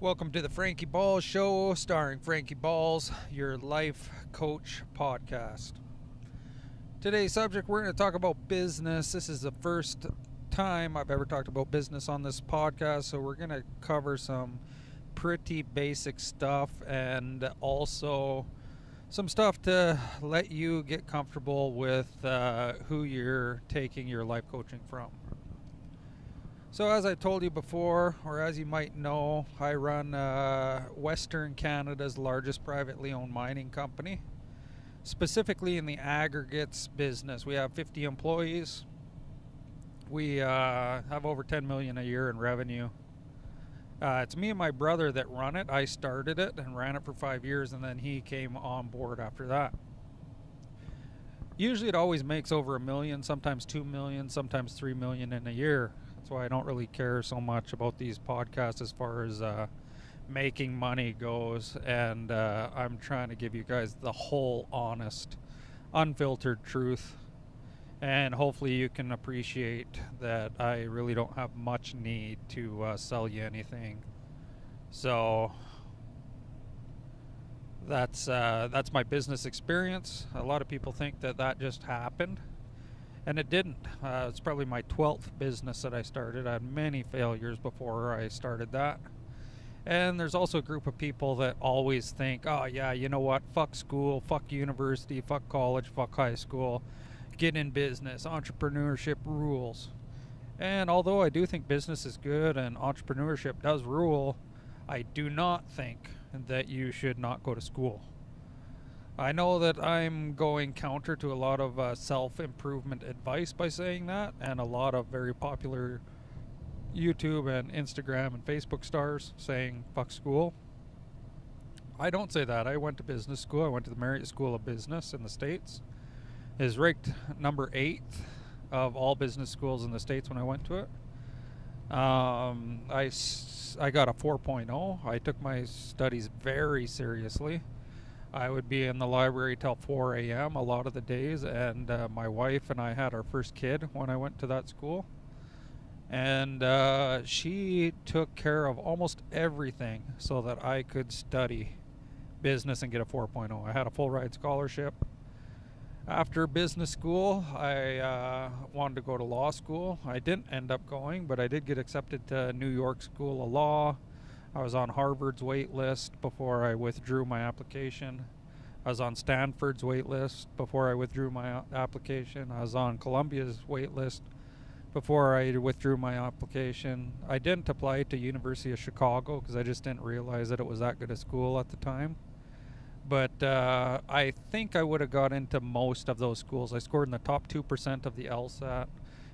Welcome to the Franky Balls Show, starring Franky Balls, your life coach podcast. Today's subject, we're going to talk about business. This is the first time I've ever talked about business on this podcast, so we're going to cover some pretty basic stuff and also some stuff to let you get comfortable with who you're taking your life coaching from. So as I told you before, or as you might know, I run Western Canada's largest privately owned mining company, specifically in the aggregates business. We have 50 employees. We have over 10 million a year in revenue. It's me and my brother that run it. I started it and ran it for 5 years, and then he came on board after that. Usually it always makes over $1 million, sometimes $2 million, sometimes $3 million in a year. That's why I don't really care so much about these podcasts as far as making money goes. And I'm trying to give you guys the whole honest, unfiltered truth. And hopefully you can appreciate that I really don't have much need to sell you anything. So that's my business experience. A lot of people think that just happened. And it didn't. It's probably my 12th business that I started. I had many failures before I started that. And there's also a group of people that always think, oh yeah, you know what, fuck school, fuck university, fuck college, fuck high school, get in business, entrepreneurship rules. And although I do think business is good and entrepreneurship does rule, I do not think that you should not go to school. I know that I'm going counter to a lot of self-improvement advice by saying that, and a lot of very popular YouTube and Instagram and Facebook stars saying fuck school. I don't say that. I went to business school. I went to the Marriott School of Business in the States. It is ranked number 8 of all business schools in the States when I went to it. I got a 4.0. I took my studies very seriously. I would be in the library till 4 a.m. a lot of the days, and my wife and I had our first kid when I went to that school. And she took care of almost everything so that I could study business and get a 4.0. I had a full ride scholarship. After business school, I wanted to go to law school. I didn't end up going, but I did get accepted to New York School of Law. I was on Harvard's wait list before I withdrew my application. I was on Stanford's wait list before I withdrew my application. I was on Columbia's wait list before I withdrew my application. I didn't apply to University of Chicago because I just didn't realize that it was that good a school at the time. But I think I would have got into most of those schools. I scored in the top 2% of the LSAT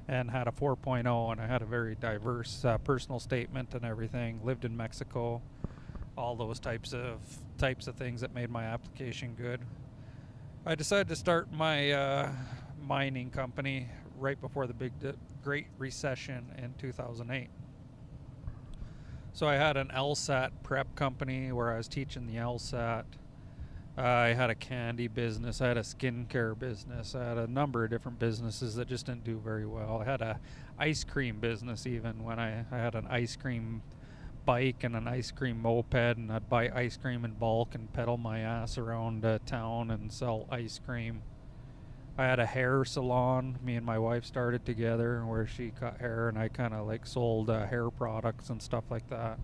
and had a 4.0, and I had a very diverse personal statement and everything. Lived in Mexico, all those types of things that made my application good. I decided to start my mining company right before the Great Recession in 2008. So I had an LSAT prep company where I was teaching the LSAT. I had a candy business. I had a skincare business. I had a number of different businesses that just didn't do very well. I had a ice cream business even when I had an ice cream bike and an ice cream moped, and I'd buy ice cream in bulk and pedal my ass around town and sell ice cream. I had a hair salon. Me and my wife started together where she cut hair and I kind of like sold hair products and stuff like that.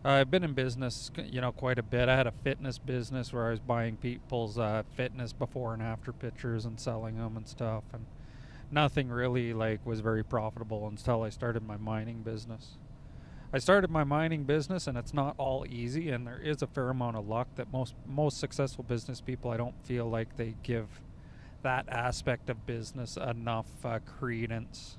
I've been in business, quite a bit. I had a fitness business where I was buying people's fitness before and after pictures and selling them and stuff. And nothing really was very profitable until I started my mining business. I started my mining business, and it's not all easy, and there is a fair amount of luck that most successful business people, I don't feel like they give that aspect of business enough credence.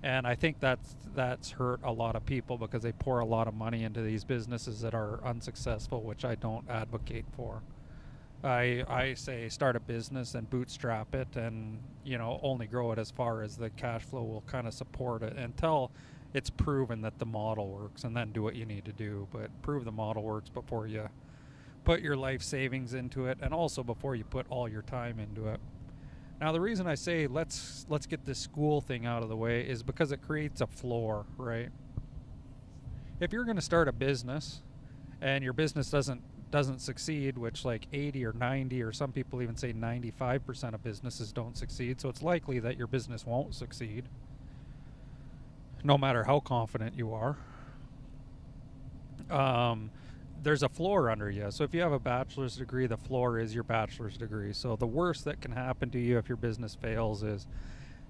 And I think that's hurt a lot of people because they pour a lot of money into these businesses that are unsuccessful, which I don't advocate for. I say start a business and bootstrap it and, only grow it as far as the cash flow will kind of support it until it's proven that the model works, and then do what you need to do. But prove the model works before you put your life savings into it, and also before you put all your time into it. Now, the reason I say let's get this school thing out of the way is because it creates a floor, right? if you're going to start a business and your business doesn't succeed, which like 80 or 90 or some people even say 95% of businesses don't succeed, so it's likely that your business won't succeed no matter how confident you are. There's a floor under you. So if you have a bachelor's degree, the floor is your bachelor's degree. So the worst that can happen to you if your business fails is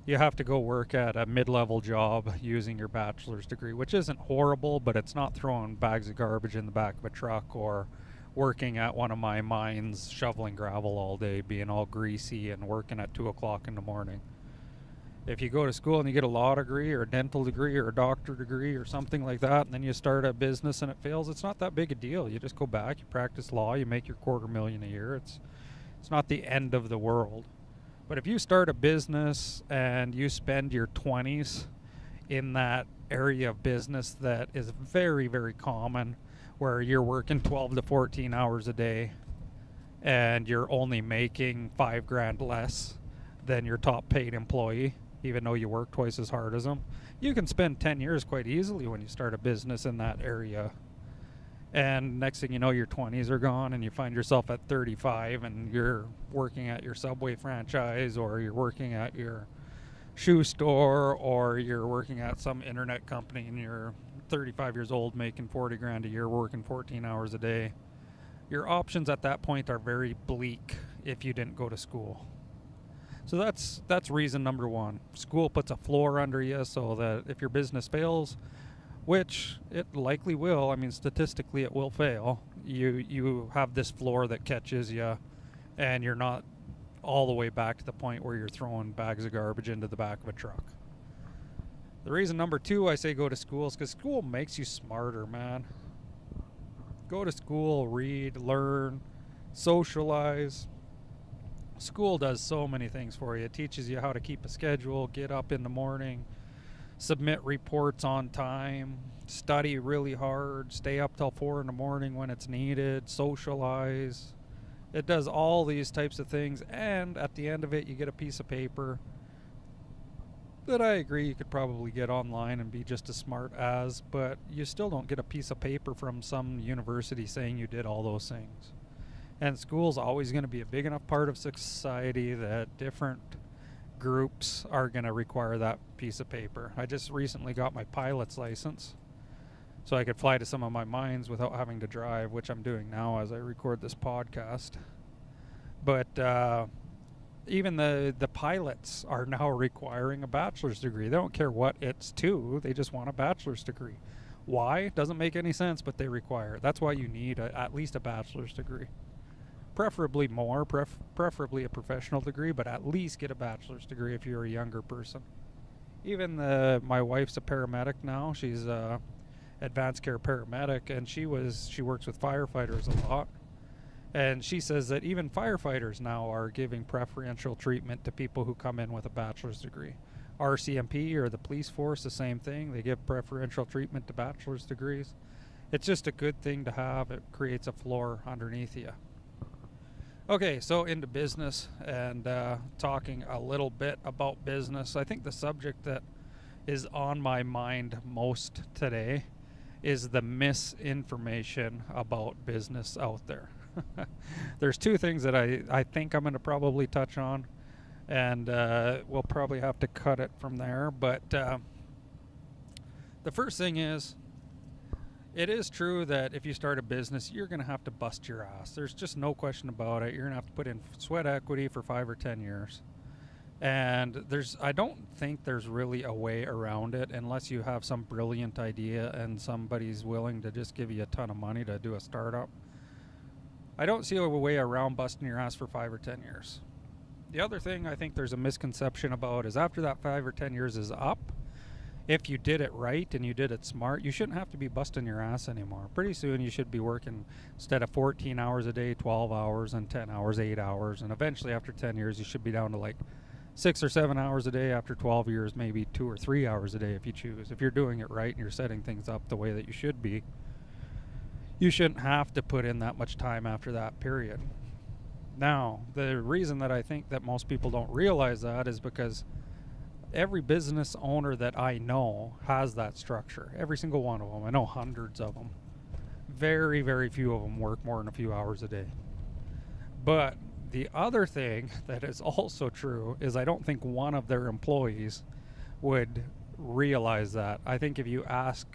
you have to go work at a mid-level job using your bachelor's degree, which isn't horrible, but it's not throwing bags of garbage in the back of a truck or working at one of my mines shoveling gravel all day, being all greasy and working at 2 o'clock in the morning. If you go to school and you get a law degree or a dental degree or a doctor degree or something like that, and then you start a business and it fails, it's not that big a deal. You just go back, you practice law, you make your $250,000 a year. It's not the end of the world. But if you start a business and you spend your 20s in that area of business that is very, very common, where you're working 12 to 14 hours a day and you're only making $5,000 less than your top paid employee, even though you work twice as hard as them, you can spend 10 years quite easily when you start a business in that area. And next thing you know, your 20s are gone and you find yourself at 35 and you're working at your Subway franchise, or you're working at your shoe store, or you're working at some internet company and you're 35 years old making $40,000 a year, working 14 hours a day. Your options at that point are very bleak if you didn't go to school. So that's reason number one. School puts a floor under you so that if your business fails, which it likely will, I mean statistically it will fail, you have this floor that catches you and you're not all the way back to the point where you're throwing bags of garbage into the back of a truck. The reason number two I say go to school is because school makes you smarter, man. Go to school, read, learn, socialize. School does so many things for you. It teaches you how to keep a schedule, get up in the morning, submit reports on time, study really hard, stay up till 4 in the morning when it's needed, socialize. It does all these types of things, and at the end of it you get a piece of paper that I agree you could probably get online and be just as smart as, but you still don't get a piece of paper from some university saying you did all those things. And school's always going to be a big enough part of society that different groups are going to require that piece of paper. I just recently got my pilot's license so I could fly to some of my mines without having to drive, which I'm doing now as I record this podcast. But even the pilots are now requiring a bachelor's degree. They don't care what it's to, they just want a bachelor's degree. Why? Doesn't make any sense, but they require it. That's why you need at least a bachelor's degree. Preferably more, preferably a professional degree, but at least get a bachelor's degree if you're a younger person. Even my wife's a paramedic now. She's a advanced care paramedic, and she works with firefighters a lot. And she says that even firefighters now are giving preferential treatment to people who come in with a bachelor's degree. RCMP or the police force, the same thing. They give preferential treatment to bachelor's degrees. It's just a good thing to have. It creates a floor underneath you. Okay, so into business and talking a little bit about business. I think the subject that is on my mind most today is the misinformation about business out there. There's two things that I think I'm going to probably touch on, and we'll probably have to cut it from there. But the first thing is, it is true that if you start a business, you're going to have to bust your ass. There's just no question about it. You're going to have to put in sweat equity for 5 or 10 years. And I don't think there's really a way around it unless you have some brilliant idea and somebody's willing to just give you a ton of money to do a startup. I don't see a way around busting your ass for 5 or 10 years. The other thing I think there's a misconception about is after that 5 or 10 years is up, if you did it right and you did it smart, you shouldn't have to be busting your ass anymore. Pretty soon you should be working, instead of 14 hours a day, 12 hours, and 10 hours, 8 hours. And eventually after 10 years, you should be down to like 6 or 7 hours a day. After 12 years, maybe 2 or 3 hours a day if you choose. If you're doing it right and you're setting things up the way that you should be, you shouldn't have to put in that much time after that period. Now, the reason that I think that most people don't realize that is because every business owner that I know has that structure. Every single one of them. I know hundreds of them. Very, very few of them work more than a few hours a day. But the other thing that is also true is I don't think one of their employees would realize that. I think if you ask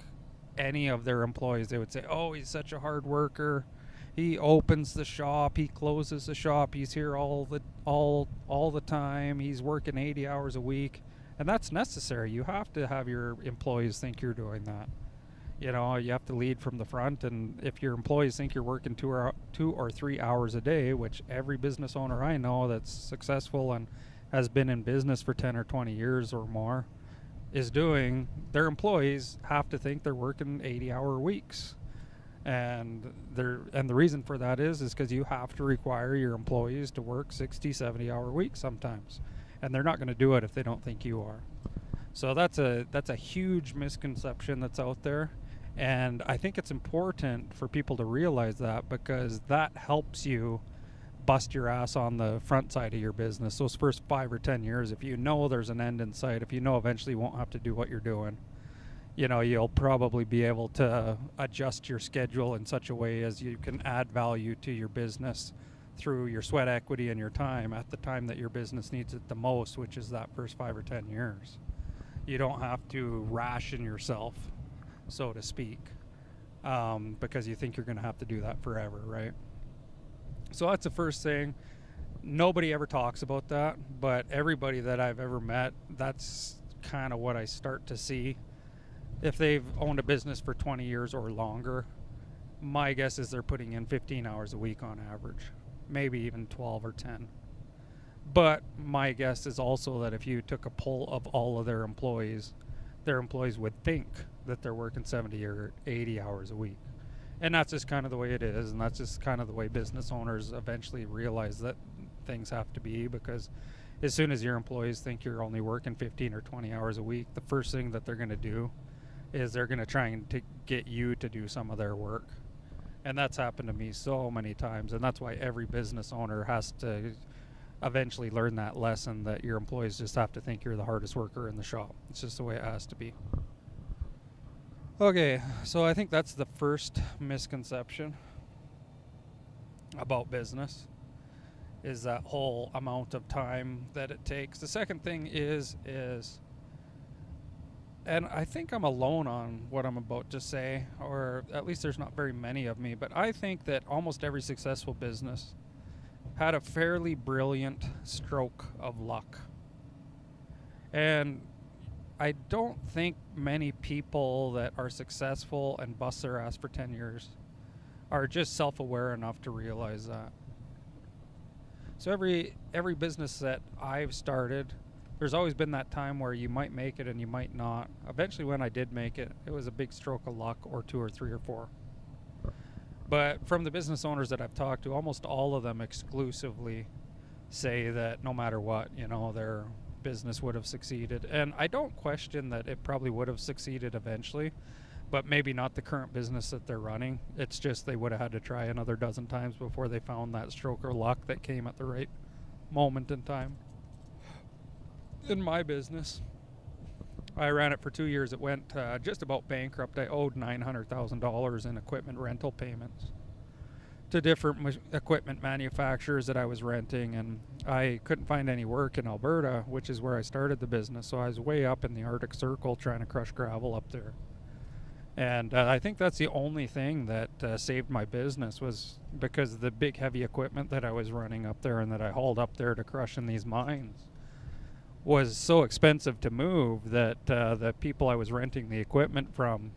any of their employees, they would say, "Oh, he's such a hard worker. He opens the shop, he closes the shop, he's here all the time. He's working 80 hours a week." And that's necessary. You have to have your employees think you're doing that. You know, you have to lead from the front, and if your employees think you're working 2 or 3 hours a day, which every business owner I know that's successful and has been in business for 10 or 20 years or more is doing, their employees have to think they're working 80-hour weeks. And the reason for that is because you have to require your employees to work 60, 70-hour weeks sometimes. And they're not going to do it if they don't think you are. So that's a huge misconception that's out there. And I think it's important for people to realize that, because that helps you bust your ass on the front side of your business. Those first 5 or 10 years, if you know there's an end in sight, if you know eventually you won't have to do what you're doing, you know, you'll probably be able to adjust your schedule in such a way as you can add value to your business through your sweat equity and your time at the time that your business needs it the most, which is that first 5 or 10 years. You don't have to ration yourself, so to speak, because you think you're going to have to do that forever, right? So that's the first thing. Nobody ever talks about that, but everybody that I've ever met, that's kind of what I start to see. If they've owned a business for 20 years or longer, my guess is they're putting in 15 hours a week on average, maybe even 12 or 10. But my guess is also that if you took a poll of all of their employees would think that they're working 70 or 80 hours a week. And that's just kind of the way it is, and that's just kind of the way business owners eventually realize that things have to be, because as soon as your employees think you're only working 15 or 20 hours a week, the first thing that they're going to do is they're going to try and get you to do some of their work. And that's happened to me so many times, and that's why every business owner has to eventually learn that lesson, that your employees just have to think you're the hardest worker in the shop. It's just the way it has to be. Okay, so I think that's the first misconception about business, is that whole amount of time that it takes. The second thing is, and I think I'm alone on what I'm about to say, or at least there's not very many of me, but I think that almost every successful business had a fairly brilliant stroke of luck. And I don't think many people that are successful and bust their ass for 10 years are just self-aware enough to realize that. So every business that I've started, there's always been that time where you might make it and you might not. Eventually, when I did make it, it was a big stroke of luck, or 2 or 3 or 4. But from the business owners that I've talked to, almost all of them exclusively say that no matter what, you know, their business would have succeeded. And I don't question that it probably would have succeeded eventually, but maybe not the current business that they're running. It's just they would have had to try another dozen times before they found that stroke of luck that came at the right moment in time. In my business, I ran it for 2 years. It went just about bankrupt. I owed $900,000 in equipment rental payments to different equipment manufacturers that I was renting, and I couldn't find any work in Alberta, which is where I started the business. So I was way up in the Arctic Circle trying to crush gravel up there. And I think that's the only thing that saved my business, was because the big heavy equipment that I was running up there and that I hauled up there to crush in these mines was so expensive to move that the people I was renting the equipment from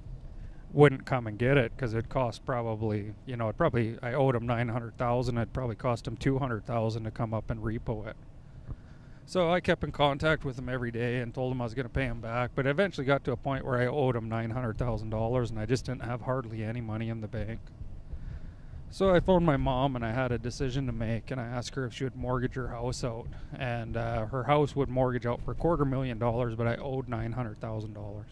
wouldn't come and get it, because it cost probably, I owed them $900,000. It'd probably cost them $200,000 to come up and repo it. So I kept in contact with them every day and told them I was going to pay them back. But it eventually got to a point where I owed them $900,000, and I just didn't have hardly any money in the bank. So I phoned my mom, and I had a decision to make, and I asked her if she would mortgage her house out. And her house would mortgage out for $250,000, but I owed $900,000.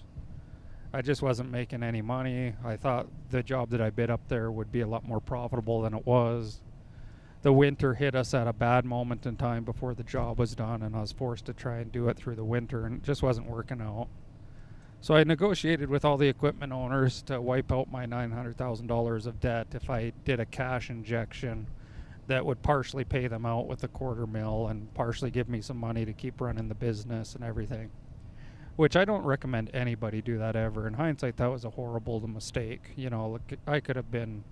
I just wasn't making any money. I thought the job that I bid up there would be a lot more profitable than it was. the winter hit us at a bad moment in time before the job was done, and I was forced to try and do it through the winter, and it just wasn't working out. So I negotiated with all the equipment owners to wipe out my $900,000 of debt if I did a cash injection that would partially pay them out with a $250,000 and partially give me some money to keep running the business and everything. Which I don't recommend anybody do that ever. In hindsight, that was a horrible mistake. Look, I could have been,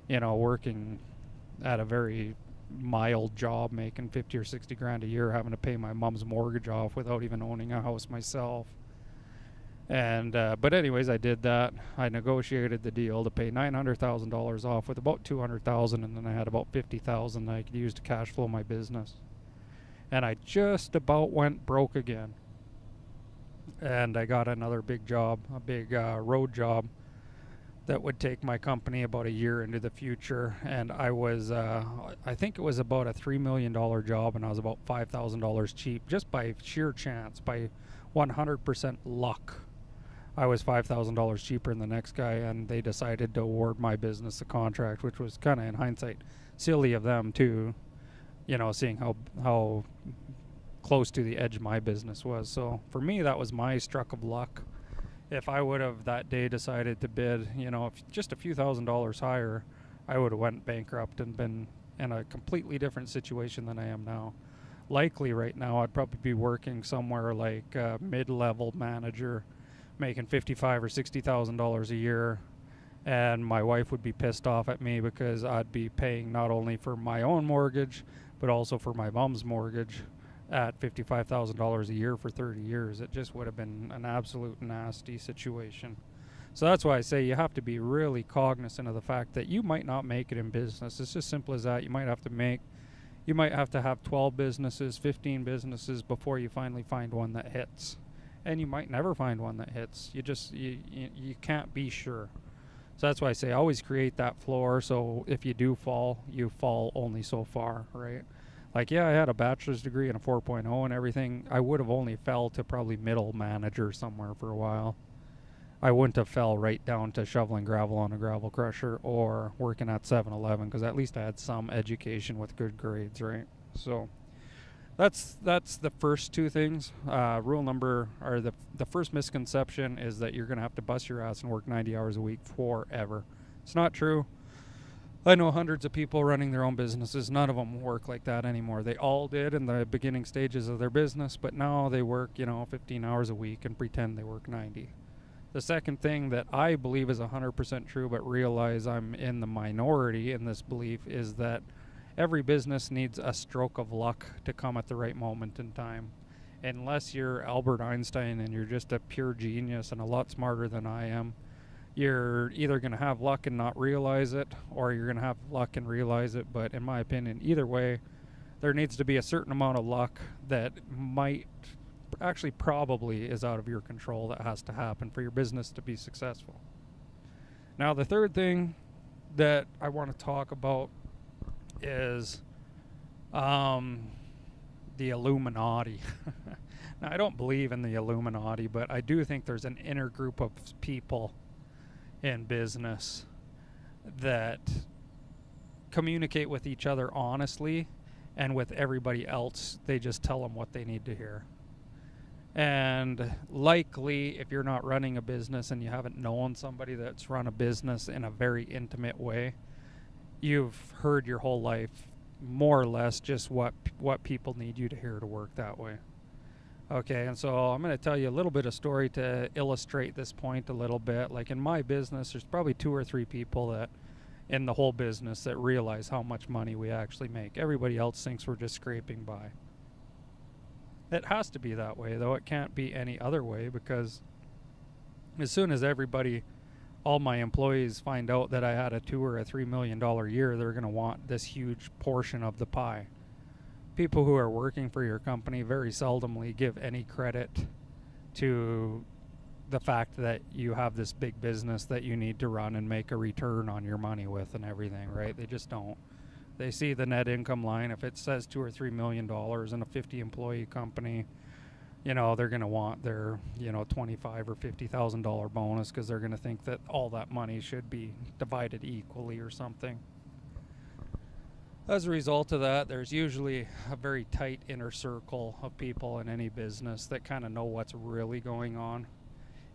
working at a very mild job, making 50 or 60 grand a year, having to pay my mom's mortgage off without even owning a house myself. And but anyways, I did that. I negotiated the deal to pay $900,000 off with about $200,000, and then I had about $50,000 that I could use to cash flow my business. And I just about went broke again. And I got another big job, a big road job that would take my company about a year into the future. And I was, I think it was about a $3 million job, and I was about $5,000 cheap, just by sheer chance, by 100% luck. I was $5,000 cheaper than the next guy, and they decided to award my business the contract, which was kind of, in hindsight, silly of them too, seeing how close to the edge my business was. So for me, that was my stroke of luck. If I would have that day decided to bid, if just a few $1,000s higher, I would have went bankrupt and been in a completely different situation than I am now. Likely right now, I'd probably be working somewhere like a mid-level manager, making $55,000 or $60,000 a year, and my wife would be pissed off at me because I'd be paying not only for my own mortgage, but also for my mom's mortgage at $55,000 a year for 30 years. It just would have been an absolute nasty situation. So that's why I say you have to be really cognizant of the fact that you might not make it in business. It's just simple as that. You might have to have 12 businesses, 15 businesses before you finally find one that hits. And you might never find one that hits. You can't be sure. So that's why I say always create that floor. So if you do fall, you fall only so far, right? Like, yeah, I had a bachelor's degree and a 4.0 and everything. I would have only fell to probably middle manager somewhere for a while. I wouldn't have fell right down to shoveling gravel on a gravel crusher or working at 7-Eleven, because at least I had some education with good grades, right? So that's the first two things. The first misconception is that you're going to have to bust your ass and work 90 hours a week forever. It's not true. I know hundreds of people running their own businesses. None of them work like that anymore. They all did in the beginning stages of their business, but now they work, 15 hours a week and pretend they work 90. The second thing that I believe is 100% true, but realize I'm in the minority in this belief, is that every business needs a stroke of luck to come at the right moment in time. Unless you're Albert Einstein and you're just a pure genius and a lot smarter than I am, you're either going to have luck and not realize it, or you're going to have luck and realize it. But in my opinion, either way, there needs to be a certain amount of luck that probably is out of your control, that has to happen for your business to be successful. Now, the third thing that I want to talk about is the Illuminati. Now, I don't believe in the Illuminati, but I do think there's an inner group of people in business that communicate with each other honestly, and with everybody else, they just tell them what they need to hear. And likely, if you're not running a business and you haven't known somebody that's run a business in a very intimate way, you've heard your whole life more or less just what people need you to hear to work that way. Okay, and so I'm going to tell you a little bit of story to illustrate this point a little bit. Like in my business, there's probably 2 or 3 people that in the whole business that realize how much money we actually make. Everybody else thinks we're just scraping by. It has to be that way, though. It can't be any other way, because as soon as all my employees find out that I had a $2 or a $3 million year, they're going to want this huge portion of the pie. People who are working for your company very seldomly give any credit to the fact that you have this big business that you need to run and make a return on your money with and everything, right? They just don't. They see the net income line. If it says $2 or $3 million in a 50 employee company, they're going to want their, $25,000 or $50,000 bonus, because they're going to think that all that money should be divided equally or something. As a result of that, there's usually a very tight inner circle of people in any business that kind of know what's really going on.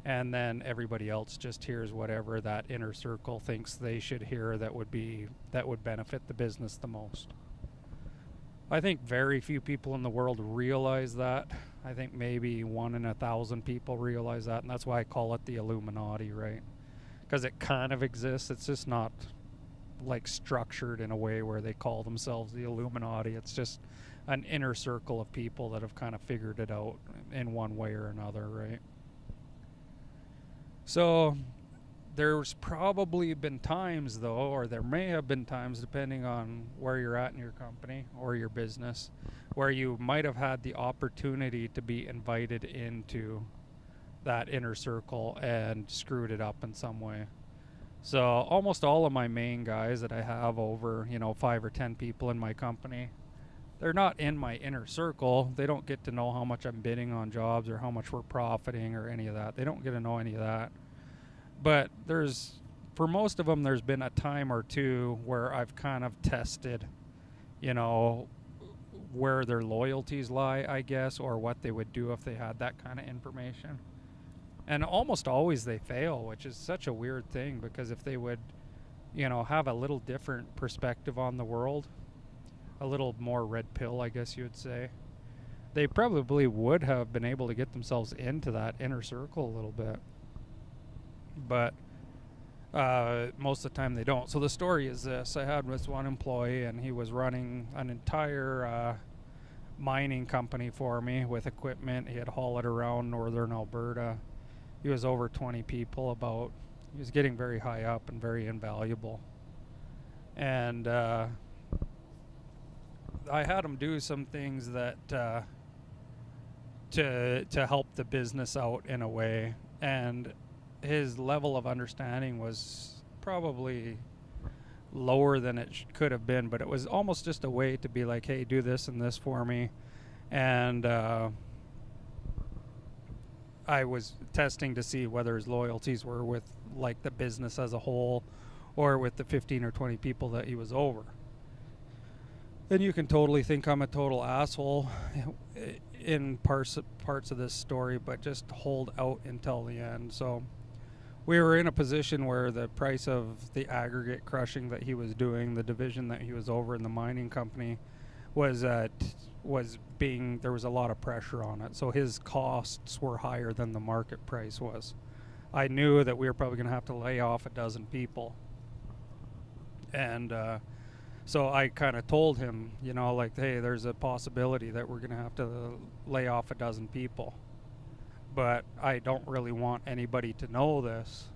And then everybody else just hears whatever that inner circle thinks they should hear that would benefit the business the most. I think very few people in the world realize that. I think maybe 1 in 1,000 people realize that, and that's why I call it the Illuminati, right? Because it kind of exists. It's just not like structured in a way where they call themselves the Illuminati. It's just an inner circle of people that have kind of figured it out in one way or another, right? So there's probably been times, though, or there may have been times, depending on where you're at in your company or your business, where you might have had the opportunity to be invited into that inner circle and screwed it up in some way. So almost all of my main guys that I have over, 5 or 10 people in my company, they're not in my inner circle. They don't get to know how much I'm bidding on jobs or how much we're profiting or any of that. They don't get to know any of that. But for most of them, there's been a time or two where I've kind of tested, where their loyalties lie, I guess, or what they would do if they had that kind of information. And almost always they fail, which is such a weird thing, because if they would, have a little different perspective on the world, a little more red pill, I guess you would say, they probably would have been able to get themselves into that inner circle a little bit. But most of the time they don't. So the story is this. I had this one employee, and he was running an entire mining company for me with equipment. He had hauled it around northern Alberta. He was over 20 people he was getting very high up and very invaluable. And I had him do some things that to help the business out in a way. And his level of understanding was probably lower than it could have been, but it was almost just a way to be like, hey, do this and this for me. And I was testing to see whether his loyalties were with like the business as a whole or with the 15 or 20 people that he was over. And you can totally think I'm a total asshole in parts of this story, but just hold out until the end. So we were in a position where the price of the aggregate crushing that he was doing, the division that he was over in the mining company, there was a lot of pressure on it. So his costs were higher than the market price was. I knew that we were probably going to have to lay off a dozen people. And so I kind of told him, hey, there's a possibility that we're going to have to lay off a dozen people. But I don't really want anybody to know this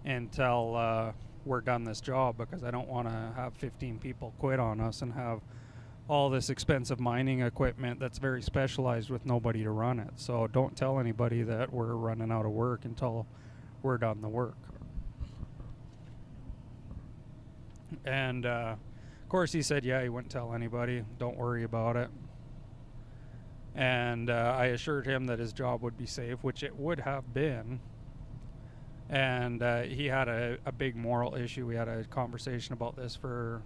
until we're done this job, because I don't want to have 15 people quit on us and have all this expensive mining equipment that's very specialized with nobody to run it. So don't tell anybody that we're running out of work until we're done the work. And of course he said, yeah, he wouldn't tell anybody. Don't worry about it. And I assured him that his job would be safe, which it would have been. And he had a big moral issue. We had a conversation about this for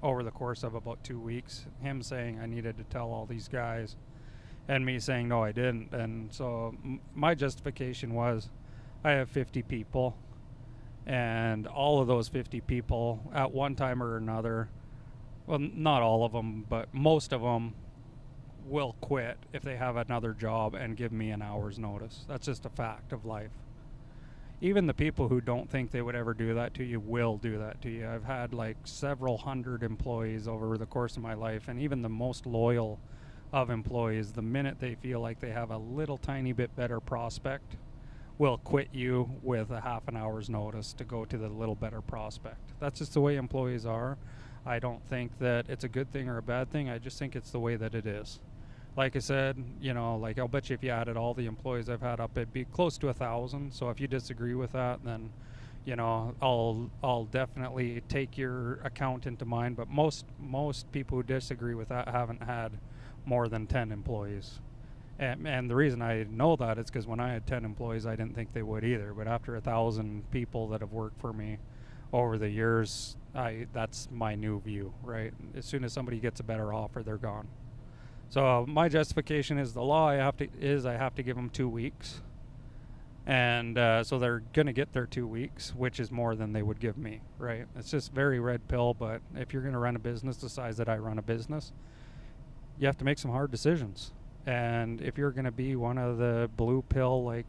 over the course of about 2 weeks. Him saying I needed to tell all these guys, and me saying no, I didn't. And so my justification was, I have 50 people, and all of those 50 people at one time or another, well, not all of them, but most of them will quit if they have another job and give me an hour's notice. That's just a fact of life. Even the people who don't think they would ever do that to you will do that to you. I've had like several hundred employees over the course of my life, and even the most loyal of employees, the minute they feel like they have a little tiny bit better prospect, will quit you with a half an hour's notice to go to the little better prospect. That's just the way employees are. I don't think that it's a good thing or a bad thing. I just think it's the way that it is. Like I said, I'll bet you if you added all the employees I've had up, it'd be close to 1,000. So if you disagree with that, then, I'll definitely take your account into mind. But most people who disagree with that haven't had more than 10 employees. And the reason I know that is because when I had 10 employees, I didn't think they would either. But after 1,000 people that have worked for me over the years, that's my new view, right? As soon as somebody gets a better offer, they're gone. So my justification is the law. I have to give them 2 weeks, and so they're gonna get their 2 weeks, which is more than they would give me, right? It's just very red pill. But if you're gonna run a business the size that I run a business, you have to make some hard decisions. And if you're gonna be one of the blue pill, like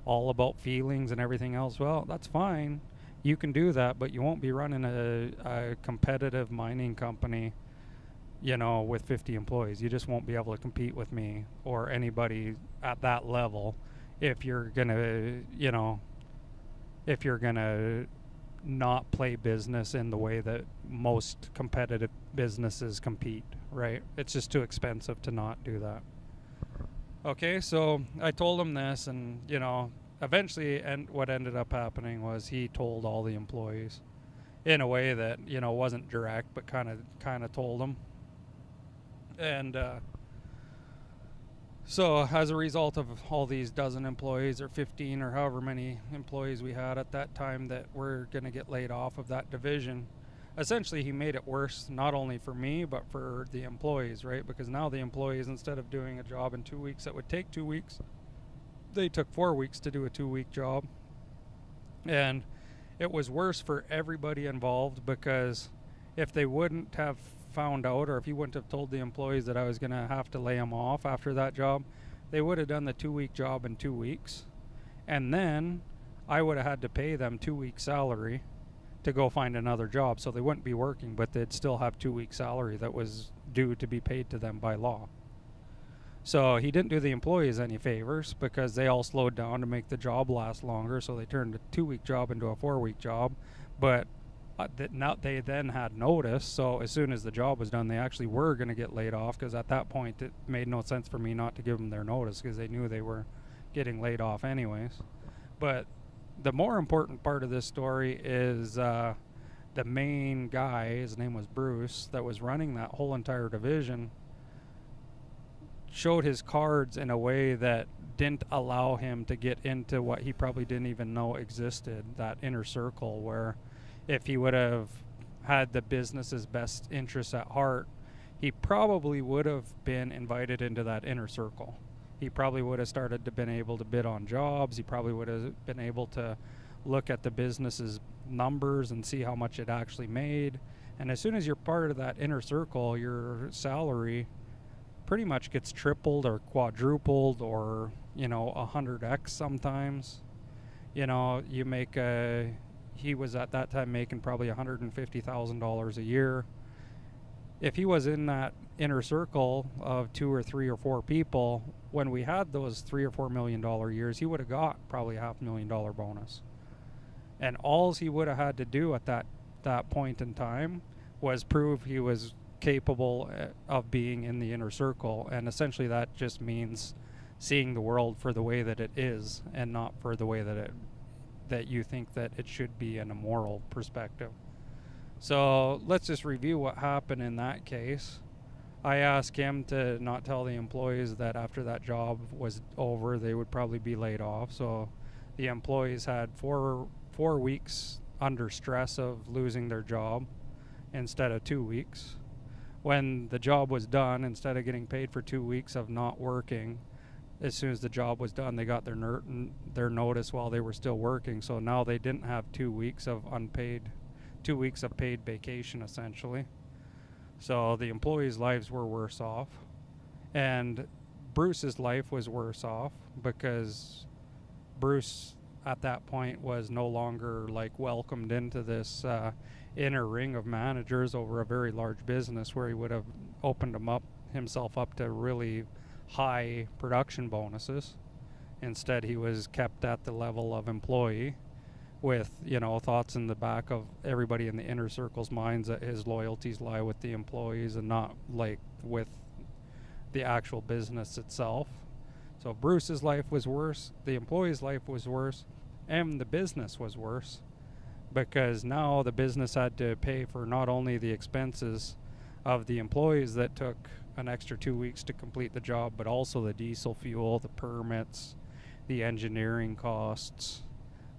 all about feelings and everything else, well, that's fine. You can do that, but you won't be running a competitive mining company, with 50 employees. You just won't be able to compete with me or anybody at that level if you're gonna, if you're gonna not play business in the way that most competitive businesses compete, right? It's just too expensive to not do that. Okay, so I told him this, and eventually, and what ended up happening was he told all the employees in a way that wasn't direct, but kind of told them. And so as a result of all these dozen employees, or 15, or however many employees we had at that time that were going to get laid off of that division, essentially he made it worse, not only for me but for the employees, right? Because now the employees, instead of doing a job in 2 weeks that would take 2 weeks, they took 4 weeks to do a 2-week job. And it was worse for everybody involved, because if they wouldn't have found out, or if you wouldn't have told the employees that I was going to have to lay them off after that job, they would have done the 2-week job in 2 weeks, and then I would have had to pay them 2 weeks salary to go find another job. So they wouldn't be working, but they'd still have 2 weeks salary that was due to be paid to them by law. So he didn't do the employees any favors, because they all slowed down to make the job last longer. So they turned a 2-week job into a 4-week job. But now they then had notice. So as soon as the job was done, they actually were going to get laid off, because at that point it made no sense for me not to give them their notice, because they knew they were getting laid off anyways. But the more important part of this story is the main guy, his name was Bruce, that was running that whole entire division, showed his cards in a way that didn't allow him to get into what he probably didn't even know existed, that inner circle, where if he would have had the business's best interests at heart, he probably would have been invited into that inner circle. He probably would have started to been able to bid on jobs. He probably would have been able to look at the business's numbers and see how much it actually made. And as soon as you're part of that inner circle, your salary pretty much gets tripled or quadrupled, or 100x sometimes. You make he was at that time making probably $150,000 a year. If he was in that inner circle of 2 or 3 or 4 people, when we had those $3 or $4 million years, he would have got probably $500,000 bonus. And all he would have had to do at that point in time was prove he was capable of being in the inner circle. And essentially that just means seeing the world for the way that it is, and not for the way that you think that it should be in a moral perspective. So let's just review what happened in that case. I asked him to not tell the employees that after that job was over, they would probably be laid off. So the employees had four weeks under stress of losing their job instead of 2 weeks. When the job was done, instead of getting paid for 2 weeks of not working, as soon as the job was done, they got their notice while they were still working. So now they didn't have 2 weeks of unpaid, 2 weeks of paid vacation, essentially. So the employees' lives were worse off, and Bruce's life was worse off, because Bruce at that point was no longer welcomed into this inner ring of managers over a very large business, where he would have opened himself up to really high production bonuses. Instead, he was kept at the level of employee, with thoughts in the back of everybody in the inner circle's minds that his loyalties lie with the employees and not with the actual business itself. So Bruce's life was worse, the employee's life was worse, and the business was worse, because now the business had to pay for not only the expenses of the employees that took an extra 2 weeks to complete the job, but also the diesel fuel, the permits, the engineering costs,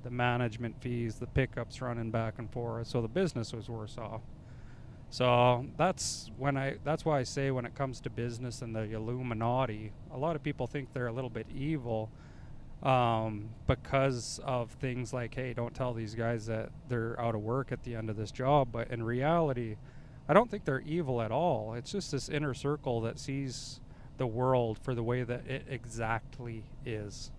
the management fees, the pickups running back and forth. So the business was worse off. So that's why I say when it comes to business and the Illuminati, a lot of people think they're a little bit evil, because of things like, hey, don't tell these guys that they're out of work at the end of this job. But in reality, I don't think they're evil at all. It's just this inner circle that sees the world for the way that it exactly is.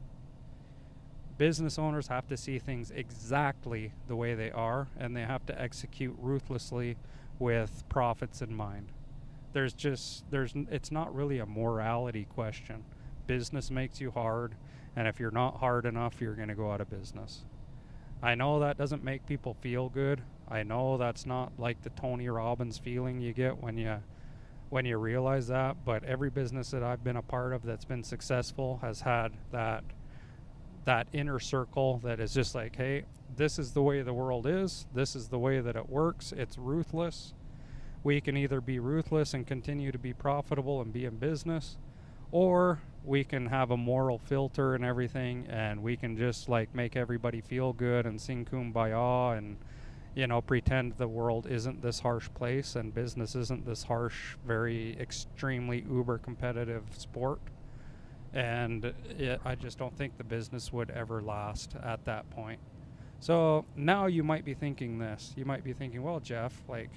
Business owners have to see things exactly the way they are, and they have to execute ruthlessly with profits in mind. It's not really a morality question. Business makes you hard, and if you're not hard enough, you're going to go out of business. I know that doesn't make people feel good. I know that's not like the Tony Robbins feeling you get when you realize that, but every business that I've been a part of that's been successful has had that inner circle that is just like, hey, this is the way the world is. This is the way that it works. It's ruthless. We can either be ruthless and continue to be profitable and be in business, or we can have a moral filter and everything, and we can just like make everybody feel good and sing kumbaya and, pretend the world isn't this harsh place and business isn't this harsh, very extremely uber competitive sport. And I just don't think the business would ever last at that point. So now you might be thinking this. You might be thinking, well, Jeff, like,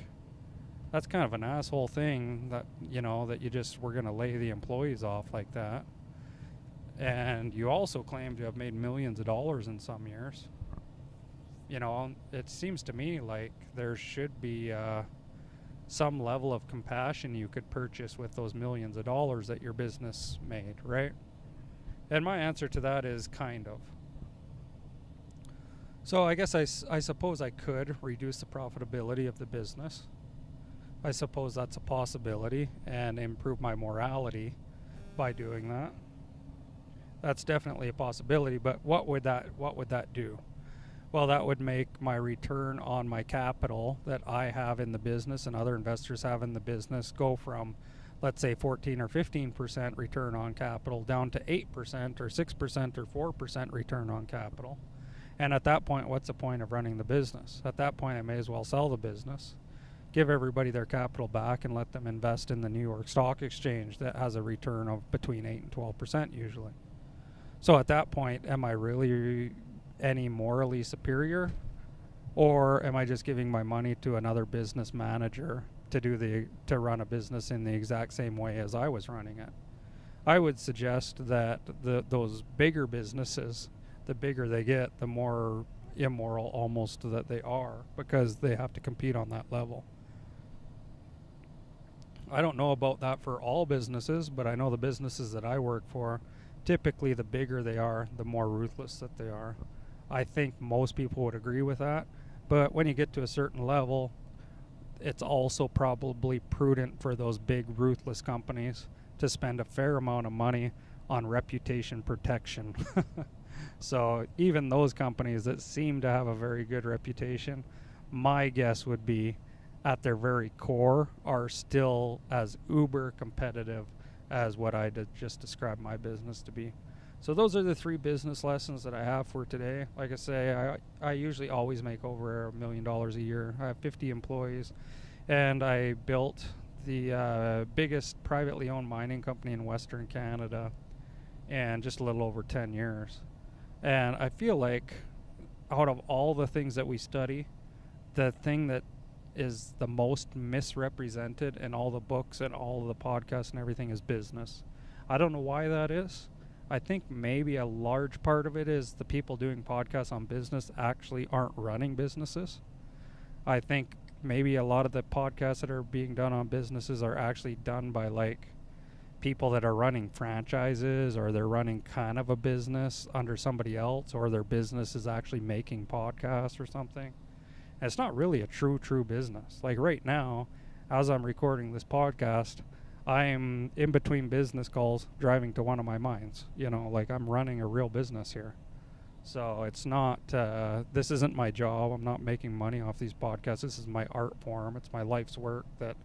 that's kind of an asshole thing that, that you just were going to lay the employees off like that. And you also claim to have made millions of dollars in some years. It seems to me like there should be some level of compassion you could purchase with those millions of dollars that your business made, right? And my answer to that is kind of. So I guess I suppose I could reduce the profitability of the business. I suppose that's a possibility, and improve my morality by doing that. That's definitely a possibility, but what would that do? Well, that would make my return on my capital that I have in the business and other investors have in the business go from, let's say, 14 or 15% return on capital down to 8% or 6% or 4% return on capital. And at that point, what's the point of running the business? At that point, I may as well sell the business, give everybody their capital back, and let them invest in the New York Stock Exchange that has a return of between 8 and 12% usually. So at that point, am I really any morally superior, or am I just giving my money to another business manager to run a business in the exact same way as I was running it? I would suggest that those bigger businesses, the bigger they get, the more immoral almost that they are, because they have to compete on that level. I don't know about that for all businesses, but I know the businesses that I work for, typically the bigger they are, the more ruthless that they are. I think most people would agree with that, but when you get to a certain level, it's also probably prudent for those big ruthless companies to spend a fair amount of money on reputation protection. So even those companies that seem to have a very good reputation, my guess would be at their very core are still as uber competitive as what I just described my business to be. So those are the 3 business lessons that I have for today. Like I say, I usually always make over $1 million a year. I have 50 employees, and I built the biggest privately owned mining company in Western Canada in just a little over 10 years. And I feel like out of all the things that we study, the thing that is the most misrepresented in all the books and all the podcasts and everything is business. I don't know why that is. I think maybe a large part of it is the people doing podcasts on business actually aren't running businesses. I think maybe a lot of the podcasts that are being done on businesses are actually done by like people that are running franchises, or they're running kind of a business under somebody else, or their business is actually making podcasts or something. And it's not really a true business. Like right now, as I'm recording this podcast, I'm in between business calls driving to one of my mines. Like I'm running a real business here. So it's not, this isn't my job. I'm not making money off these podcasts. This is my art form. It's my life's work that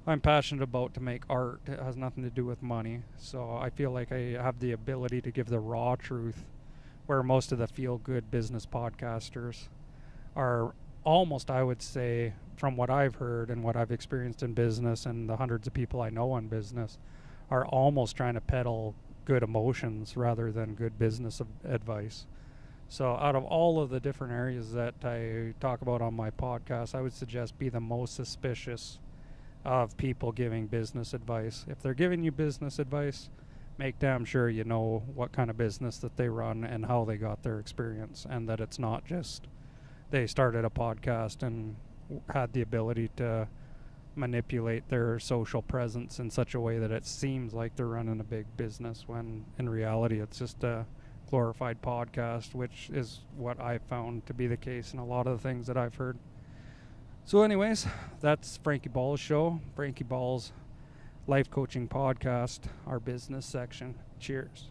I'm passionate about to make art. It has nothing to do with money. So I feel like I have the ability to give the raw truth where most of the feel-good business podcasters are almost, I would say, from what I've heard and what I've experienced in business and the hundreds of people I know in business, are almost trying to peddle good emotions rather than good business advice. So out of all of the different areas that I talk about on my podcast, I would suggest be the most suspicious of people giving business advice. If they're giving you business advice, make damn sure you know what kind of business that they run and how they got their experience, and that it's not just they started a podcast and had the ability to manipulate their social presence in such a way that it seems like they're running a big business, when in reality it's just a glorified podcast, which is what I found to be the case in a lot of the things that I've heard. So anyways, that's Franky Ball's show, Franky Ball's life coaching podcast, our business section. Cheers.